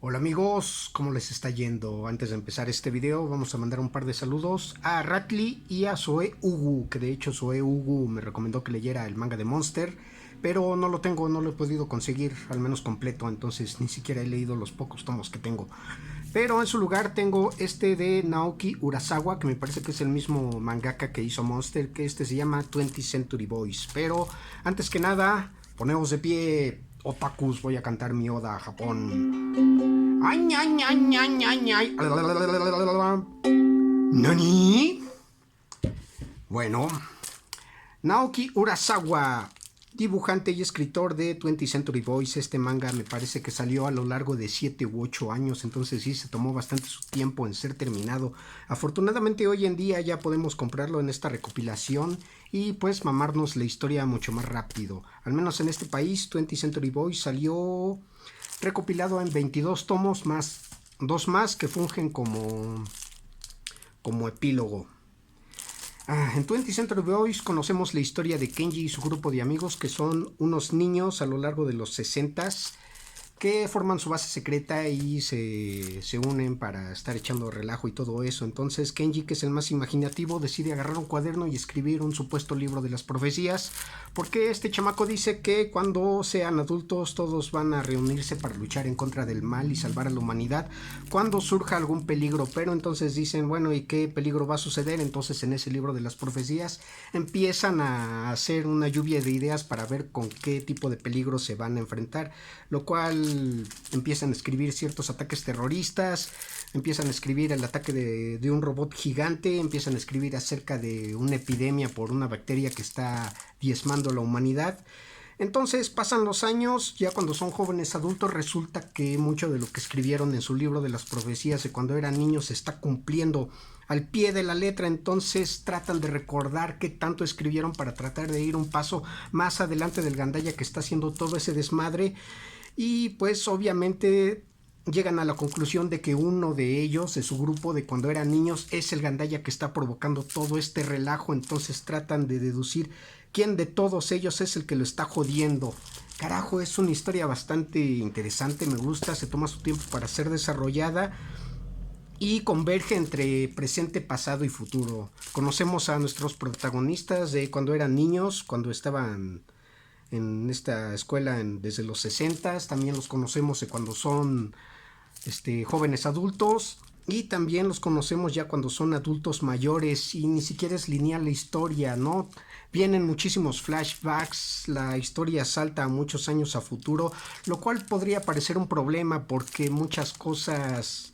Hola amigos, ¿cómo les está yendo? Antes de empezar este video vamos a mandar un par de saludos a Ratli y a Zoe Ugu, que de hecho Zoe Ugu me recomendó que leyera el manga de Monster, pero no lo tengo, no lo he podido conseguir, al menos completo, entonces ni siquiera he leído los pocos tomos que tengo. Pero en su lugar tengo este de Naoki Urasawa, que me parece que es el mismo mangaka que hizo Monster, que este se llama 20th Century Boys. Pero antes que nada, poneos de pie, otakus, voy a cantar mi oda a Japón. ¡Ay, ay, ay, ay, ay, ay! ¿Nani? Bueno, Naoki Urasawa, dibujante y escritor de 20th Century Boys. Este manga me parece que salió a lo largo de 7 u 8 años, entonces sí se tomó bastante su tiempo en ser terminado. Afortunadamente hoy en día ya podemos comprarlo en esta recopilación y pues mamarnos la historia mucho más rápido. Al menos en este país 20th Century Boys salió recopilado en 22 tomos más 2 más que fungen como epílogo. En 20th Century Boys conocemos la historia de Kenji y su grupo de amigos, que son unos niños a lo largo de los 60s que forman su base secreta y se unen para estar echando relajo y todo eso. Entonces Kenji, que es el más imaginativo, decide agarrar un cuaderno y escribir un supuesto libro de las profecías, porque este chamaco dice que cuando sean adultos todos van a reunirse para luchar en contra del mal y salvar a la humanidad cuando surja algún peligro. Pero entonces dicen, bueno, ¿y qué peligro va a suceder? Entonces en ese libro de las profecías empiezan a hacer una lluvia de ideas para ver con qué tipo de peligro se van a enfrentar, lo cual empiezan a escribir ciertos ataques terroristas, empiezan a escribir el ataque de un robot gigante, empiezan a escribir acerca de una epidemia por una bacteria que está diezmando a la humanidad. Entonces pasan los años, ya cuando son jóvenes adultos resulta que mucho de lo que escribieron en su libro de las profecías de cuando eran niños se está cumpliendo al pie de la letra. Entonces tratan de recordar qué tanto escribieron para tratar de ir un paso más adelante del gandaya que está haciendo todo ese desmadre. Y pues obviamente llegan a la conclusión de que uno de ellos, de su grupo de cuando eran niños, es el gandaya que está provocando todo este relajo. Entonces tratan de deducir quién de todos ellos es el que lo está jodiendo. Carajo, es una historia bastante interesante, me gusta, se toma su tiempo para ser desarrollada y converge entre presente, pasado y futuro. Conocemos a nuestros protagonistas de cuando eran niños, cuando estaban en esta escuela desde los 60s. También los conocemos de cuando son jóvenes adultos, y también los conocemos ya cuando son adultos mayores, y ni siquiera es lineal la historia, ¿no? Vienen muchísimos flashbacks, la historia salta a muchos años a futuro, lo cual podría parecer un problema porque muchas cosas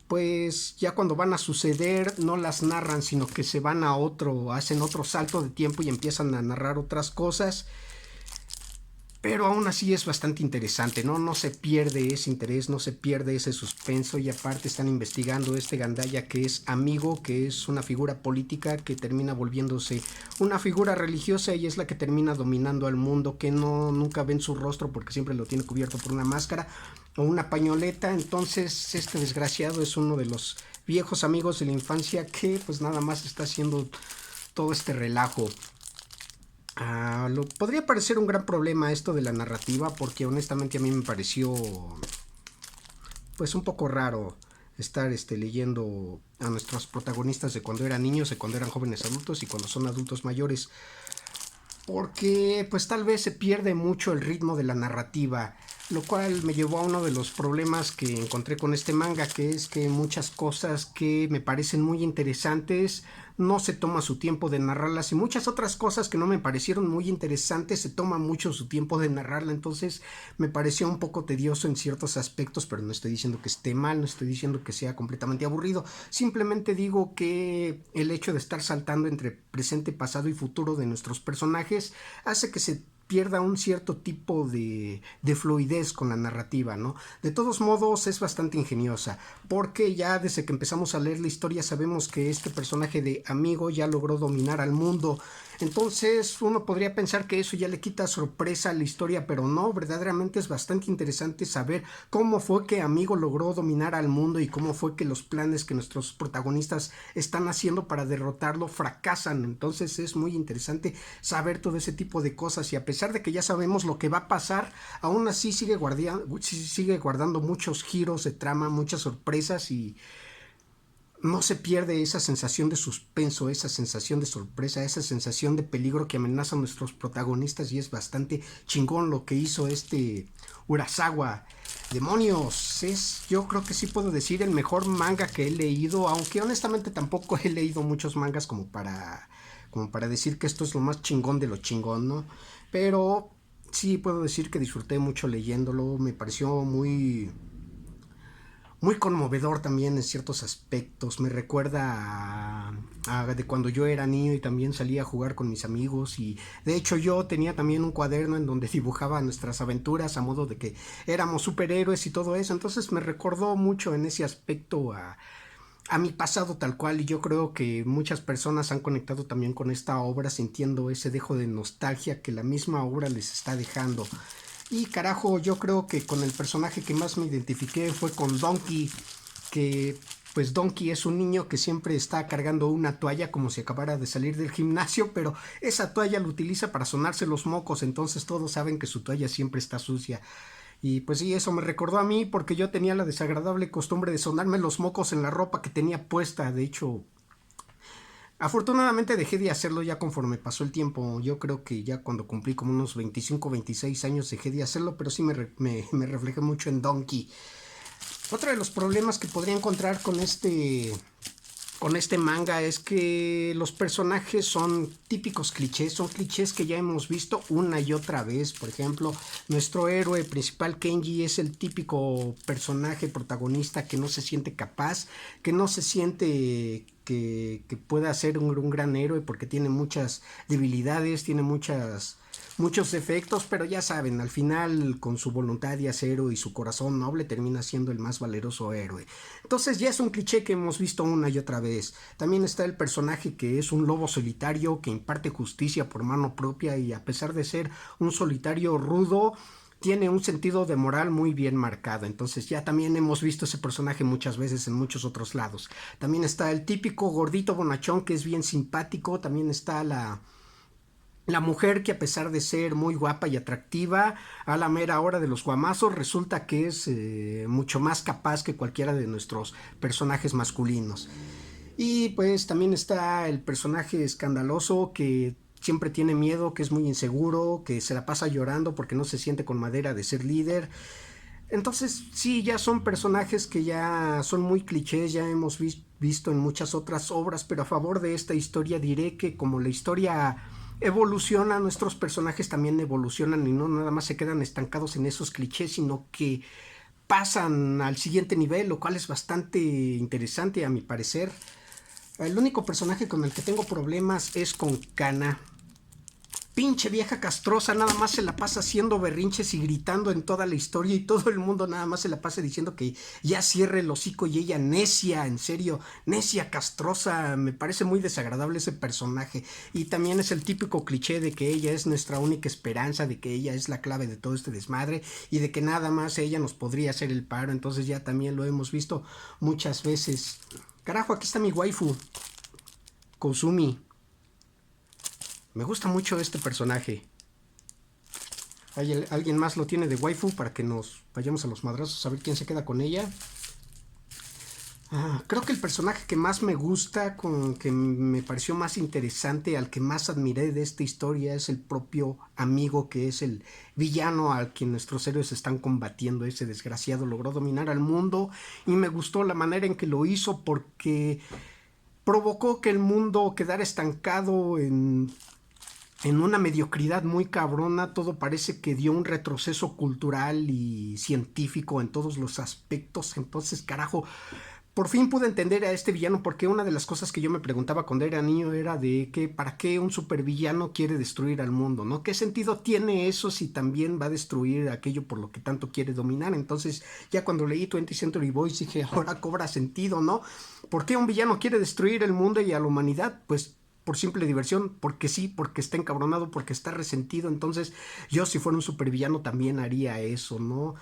pues ya cuando van a suceder no las narran, sino que se van a hacen otro salto de tiempo y empiezan a narrar otras cosas. Pero aún así es bastante interesante, ¿no? No se pierde ese interés, no se pierde ese suspenso, y aparte están investigando este gandaya que es amigo, que es una figura política que termina volviéndose una figura religiosa y es la que termina dominando al mundo, que nunca ven su rostro porque siempre lo tiene cubierto por una máscara o una pañoleta. Entonces este desgraciado es uno de los viejos amigos de la infancia que pues nada más está haciendo todo este relajo. Podría parecer un gran problema esto de la narrativa, porque honestamente a mí me pareció pues un poco raro estar leyendo a nuestros protagonistas de cuando eran niños, de cuando eran jóvenes adultos y cuando son adultos mayores, porque pues tal vez se pierde mucho el ritmo de la narrativa, lo cual me llevó a uno de los problemas que encontré con este manga, que es que muchas cosas que me parecen muy interesantes no se toma su tiempo de narrarlas, y muchas otras cosas que no me parecieron muy interesantes se toma mucho su tiempo de narrarla. Entonces me pareció un poco tedioso en ciertos aspectos, pero no estoy diciendo que esté mal, no estoy diciendo que sea completamente aburrido, simplemente digo que el hecho de estar saltando entre presente, pasado y futuro de nuestros personajes hace que se pierda un cierto tipo de fluidez con la narrativa, ¿no? De todos modos es bastante ingeniosa, porque ya desde que empezamos a leer la historia sabemos que este personaje de amigo ya logró dominar al mundo. Entonces uno podría pensar que eso ya le quita sorpresa a la historia, pero no, verdaderamente es bastante interesante saber cómo fue que Amigo logró dominar al mundo y cómo fue que los planes que nuestros protagonistas están haciendo para derrotarlo fracasan. Entonces es muy interesante saber todo ese tipo de cosas y a pesar de que ya sabemos lo que va a pasar, aún así sigue guardando muchos giros de trama, muchas sorpresas y no se pierde esa sensación de suspenso, esa sensación de sorpresa, esa sensación de peligro que amenaza a nuestros protagonistas y es bastante chingón lo que hizo este Urasawa. Demonios, yo creo que sí puedo decir el mejor manga que he leído, aunque honestamente tampoco he leído muchos mangas como para decir que esto es lo más chingón de lo chingón, ¿no? Pero sí puedo decir que disfruté mucho leyéndolo, me pareció muy conmovedor también en ciertos aspectos. Me recuerda de cuando yo era niño y también salía a jugar con mis amigos y de hecho yo tenía también un cuaderno en donde dibujaba nuestras aventuras a modo de que éramos superhéroes y todo eso. Entonces me recordó mucho en ese aspecto a mi pasado tal cual y yo creo que muchas personas han conectado también con esta obra sintiendo ese dejo de nostalgia que la misma obra les está dejando. Y carajo, yo creo que con el personaje que más me identifiqué fue con Donkey, que pues Donkey es un niño que siempre está cargando una toalla como si acabara de salir del gimnasio, pero esa toalla lo utiliza para sonarse los mocos, entonces todos saben que su toalla siempre está sucia. Y pues sí, eso me recordó a mí porque yo tenía la desagradable costumbre de sonarme los mocos en la ropa que tenía puesta. De hecho, afortunadamente dejé de hacerlo ya conforme pasó el tiempo. Yo creo que ya cuando cumplí como unos 25, 26 años dejé de hacerlo, pero sí me reflejé mucho en Donkey. Otro de los problemas que podría encontrar con este manga es que los personajes son típicos clichés, son clichés que ya hemos visto una y otra vez. Por ejemplo, nuestro héroe principal Kenji es el típico personaje protagonista que no se siente capaz, que no se siente que pueda ser un gran héroe porque tiene muchas debilidades, tiene muchos defectos, pero ya saben, al final con su voluntad de acero y su corazón noble termina siendo el más valeroso héroe. Entonces ya es un cliché que hemos visto una y otra vez. También está el personaje que es un lobo solitario que imparte justicia por mano propia y a pesar de ser un solitario rudo, tiene un sentido de moral muy bien marcado. Entonces ya también hemos visto ese personaje muchas veces en muchos otros lados. También está el típico gordito bonachón que es bien simpático. También está la mujer que a pesar de ser muy guapa y atractiva, a la mera hora de los guamazos resulta que es mucho más capaz que cualquiera de nuestros personajes masculinos. Y pues también está el personaje escandaloso que siempre tiene miedo, que es muy inseguro, que se la pasa llorando porque no se siente con madera de ser líder. Entonces sí, ya son personajes que ya son muy clichés, ya hemos visto en muchas otras obras, pero a favor de esta historia diré que como la historia evoluciona, nuestros personajes también evolucionan y no nada más se quedan estancados en esos clichés, sino que pasan al siguiente nivel, lo cual es bastante interesante a mi parecer. El único personaje con el que tengo problemas es con Kana. Pinche vieja castrosa, nada más se la pasa haciendo berrinches y gritando en toda la historia y todo el mundo nada más se la pasa diciendo que ya cierre el hocico y ella necia, en serio, necia, castrosa. Me parece muy desagradable ese personaje y también es el típico cliché de que ella es nuestra única esperanza, de que ella es la clave de todo este desmadre y de que nada más ella nos podría hacer el paro. Entonces ya también lo hemos visto muchas veces. Carajo, aquí está mi waifu, Kouzumi. Me gusta mucho este personaje. ¿Alguien más lo tiene de waifu para que nos vayamos a los madrazos a ver quién se queda con ella? Creo que el personaje que más me gusta, que me pareció más interesante, al que más admiré de esta historia es el propio amigo, que es el villano al que nuestros héroes están combatiendo. Ese desgraciado logró dominar al mundo y me gustó la manera en que lo hizo porque provocó que el mundo quedara estancado en una mediocridad muy cabrona. Todo parece que dio un retroceso cultural y científico en todos los aspectos. Entonces, carajo, por fin pude entender a este villano, porque una de las cosas que yo me preguntaba cuando era niño era de que para qué un supervillano quiere destruir al mundo, ¿no? ¿Qué sentido tiene eso si también va a destruir aquello por lo que tanto quiere dominar? Entonces, ya cuando leí 20th Century Boys dije, ahora cobra sentido, ¿no? ¿Por qué un villano quiere destruir el mundo y a la humanidad? Pues por simple diversión, porque sí, porque está encabronado, porque está resentido. Entonces yo, si fuera un supervillano, también haría eso, ¿no?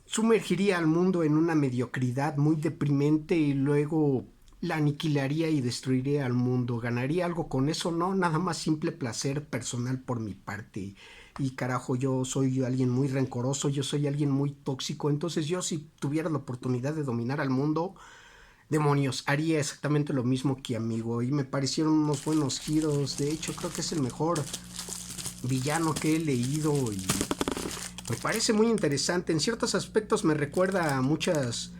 Sumergiría al mundo en una mediocridad muy deprimente y luego la aniquilaría y destruiría al mundo. ¿Ganaría algo con eso? No, nada más simple placer personal por mi parte. Y carajo, yo soy alguien muy rencoroso, yo soy alguien muy tóxico. Entonces yo, si tuviera la oportunidad de dominar al mundo, demonios, haría exactamente lo mismo que amigo. Y me parecieron unos buenos giros. De hecho, creo que es el mejor villano que he leído y me parece muy interesante. En ciertos aspectos me recuerda a muchos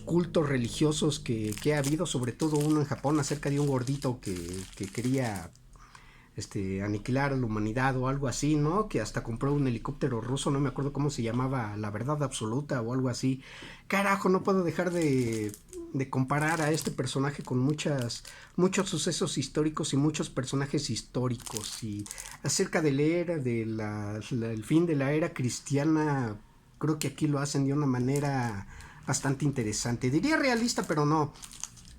cultos religiosos que ha habido, sobre todo uno en Japón acerca de un gordito que quería aniquilar a la humanidad o algo así, ¿no? Que hasta compró un helicóptero ruso, no me acuerdo cómo se llamaba, La Verdad Absoluta o algo así. Carajo, no puedo dejar de comparar a este personaje con muchos sucesos históricos y muchos personajes históricos. Y acerca de leer el fin de la era cristiana, creo que aquí lo hacen de una manera bastante interesante. Diría realista, pero no,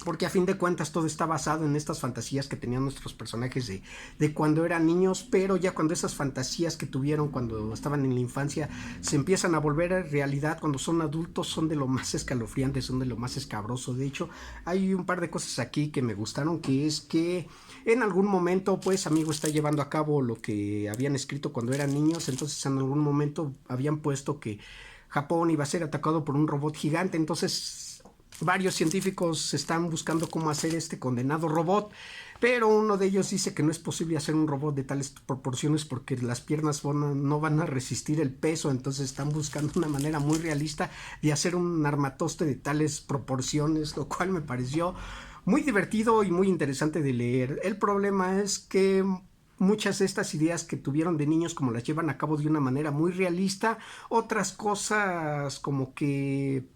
porque a fin de cuentas todo está basado en estas fantasías que tenían nuestros personajes de cuando eran niños, pero ya cuando esas fantasías que tuvieron cuando estaban en la infancia se empiezan a volver a realidad cuando son adultos, son de lo más escalofriantes, son de lo más escabroso. De hecho, hay un par de cosas aquí que me gustaron, que es que en algún momento, pues, amigo está llevando a cabo lo que habían escrito cuando eran niños. Entonces en algún momento habían puesto que Japón iba a ser atacado por un robot gigante. Entonces varios científicos están buscando cómo hacer este condenado robot, pero uno de ellos dice que no es posible hacer un robot de tales proporciones porque las piernas no van a resistir el peso. Entonces están buscando una manera muy realista de hacer un armatoste de tales proporciones, lo cual me pareció muy divertido y muy interesante de leer. El problema es que muchas de estas ideas que tuvieron de niños, como las llevan a cabo de una manera muy realista, otras cosas como que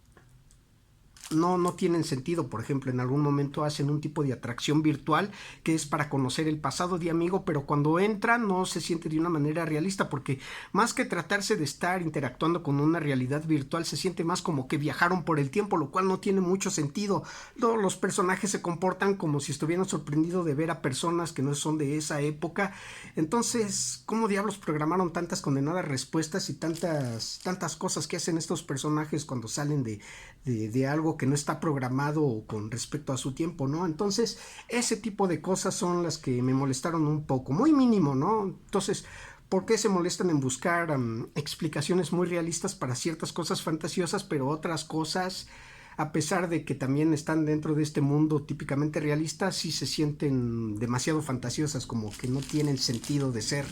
no tienen sentido. Por ejemplo, en algún momento hacen un tipo de atracción virtual que es para conocer el pasado de amigo, pero cuando entran no se siente de una manera realista, porque más que tratarse de estar interactuando con una realidad virtual, se siente más como que viajaron por el tiempo, lo cual no tiene mucho sentido. Todos los personajes se comportan como si estuvieran sorprendidos de ver a personas que no son de esa época. Entonces, ¿cómo diablos programaron tantas condenadas respuestas y tantas cosas que hacen estos personajes cuando salen de algo que no está programado con respecto a su tiempo, ¿no? Entonces, ese tipo de cosas son las que me molestaron un poco, muy mínimo, ¿no? Entonces, ¿por qué se molestan en buscar explicaciones muy realistas para ciertas cosas fantasiosas, pero otras cosas, a pesar de que también están dentro de este mundo típicamente realista, sí se sienten demasiado fantasiosas, como que no tienen sentido de ser?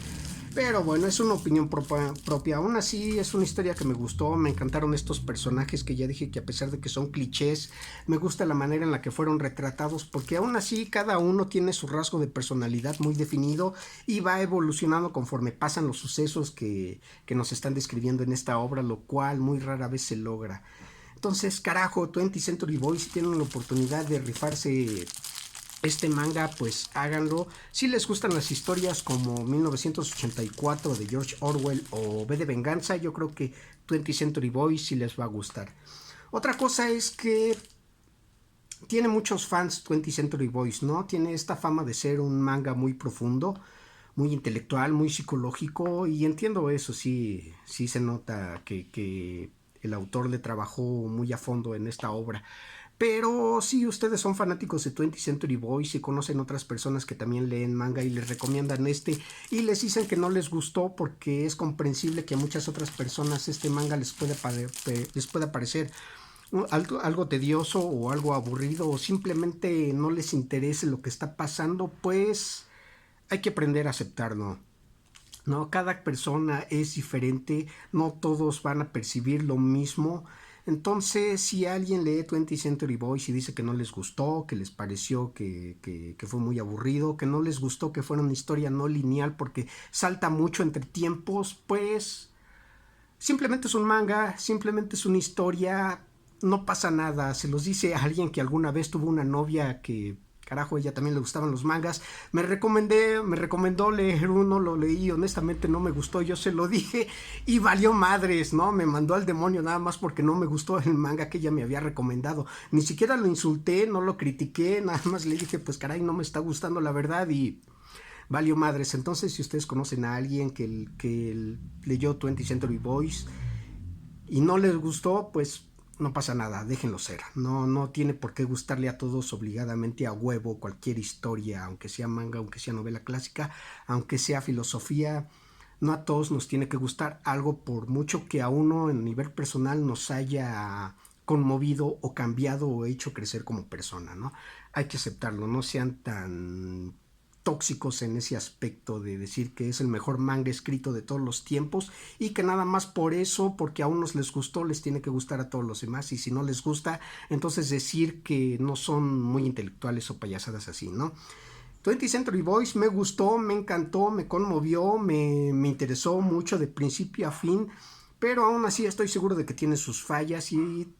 Pero bueno, es una opinión propia. Aún así, es una historia que me gustó. Me encantaron estos personajes que ya dije que, a pesar de que son clichés, me gusta la manera en la que fueron retratados, porque aún así cada uno tiene su rasgo de personalidad muy definido y va evolucionando conforme pasan los sucesos que nos están describiendo en esta obra, lo cual muy rara vez se logra. Entonces, carajo, 20th Century Boys, si tienen la oportunidad de rifarse este manga, pues háganlo. Si les gustan las historias como 1984 de George Orwell o V de Venganza, yo creo que 20th Century Boys sí les va a gustar. Otra cosa es que tiene muchos fans 20th Century Boys, ¿no? Tiene esta fama de ser un manga muy profundo, muy intelectual, muy psicológico, y entiendo eso. Sí se nota que el autor le trabajó muy a fondo en esta obra. Pero si ustedes son fanáticos de 20th Century Boys y conocen otras personas que también leen manga y les recomiendan y les dicen que no les gustó, porque es comprensible que a muchas otras personas este manga les pueda parecer algo tedioso o algo aburrido, o simplemente no les interese lo que está pasando, pues hay que aprender a aceptarlo. No, cada persona es diferente, no todos van a percibir lo mismo. Entonces, si alguien lee 20th Century Boys y dice que no les gustó, que les pareció que fue muy aburrido, que no les gustó que fuera una historia no lineal porque salta mucho entre tiempos, pues simplemente es un manga, simplemente es una historia, no pasa nada. Se los dice a alguien que alguna vez tuvo una novia que carajo, a ella también le gustaban los mangas. Me recomendó leer uno, lo leí, honestamente no me gustó, yo se lo dije y valió madres, ¿no? Me mandó al demonio nada más porque no me gustó el manga que ella me había recomendado. Ni siquiera lo insulté, no lo critiqué, nada más le dije, pues caray, no me está gustando la verdad y valió madres. Entonces, si ustedes conocen a alguien que leyó 20th Century Boys y no les gustó, pues no pasa nada, déjenlo ser. No tiene por qué gustarle a todos obligadamente a huevo cualquier historia, aunque sea manga, aunque sea novela clásica, aunque sea filosofía. No a todos nos tiene que gustar algo, por mucho que a uno en nivel personal nos haya conmovido o cambiado o hecho crecer como persona, ¿no? Hay que aceptarlo, no sean tan tóxicos en ese aspecto de decir que es el mejor manga escrito de todos los tiempos y que nada más por eso, porque a unos les gustó, les tiene que gustar a todos los demás, y si no les gusta, entonces decir que no son muy intelectuales o payasadas así, ¿no? 20th Century Boys me gustó, me encantó, me conmovió, me interesó mucho de principio a fin, pero aún así estoy seguro de que tiene sus fallas y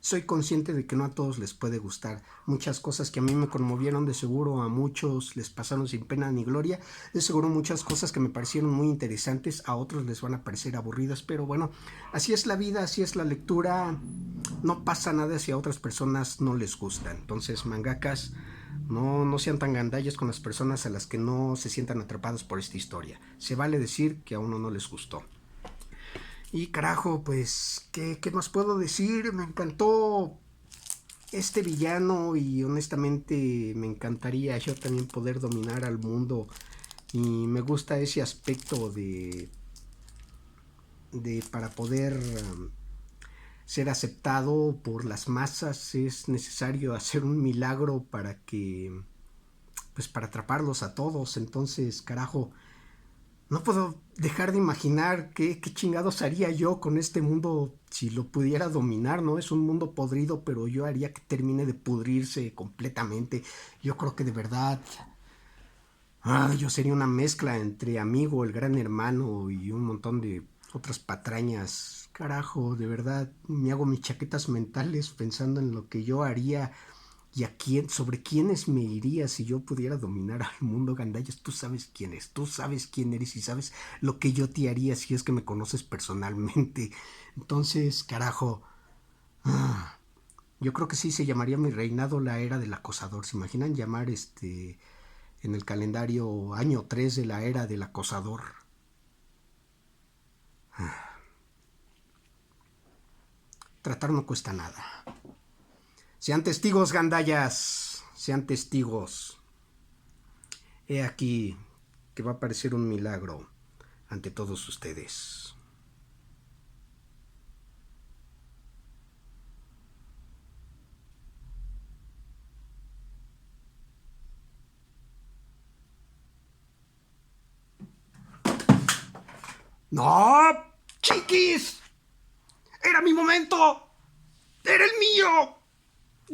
soy consciente de que no a todos les puede gustar. Muchas cosas que a mí me conmovieron, de seguro a muchos les pasaron sin pena ni gloria. De seguro muchas cosas que me parecieron muy interesantes a otros les van a parecer aburridas. Pero bueno, así es la vida, así es la lectura. No pasa nada si a otras personas no les gusta. Entonces, mangakas, no sean tan gandallas con las personas a las que no se sientan atrapados por esta historia. Se vale decir que a uno no les gustó. Y carajo, pues, ¿qué más puedo decir? Me encantó este villano y honestamente me encantaría yo también poder dominar al mundo. Y me gusta ese aspecto de para poder ser aceptado por las masas es necesario hacer un milagro para que, pues para atraparlos a todos. Entonces, carajo, no puedo dejar de imaginar qué chingados haría yo con este mundo si lo pudiera dominar, ¿no? Es un mundo podrido, pero yo haría que termine de pudrirse completamente. Yo creo que de verdad, yo sería una mezcla entre Amigo, El Gran Hermano y un montón de otras patrañas. Carajo, de verdad, me hago mis chaquetas mentales pensando en lo que yo haría y a quién, sobre quiénes me iría si yo pudiera dominar al mundo. Gandallas, tú sabes quién es, tú sabes quién eres y sabes lo que yo te haría si es que me conoces personalmente. Entonces, carajo, yo creo que sí se llamaría mi reinado la era del acosador. ¿Se imaginan llamar en el calendario año 3 de la era del acosador? Tratar no cuesta nada. Sean testigos, gandallas, sean testigos. He aquí que va a parecer un milagro ante todos ustedes. ¡No! ¡Chiquis! ¡Era mi momento! ¡Era el mío!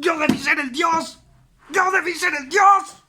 ¡Yo debí ser el dios! ¡Yo debí ser el dios!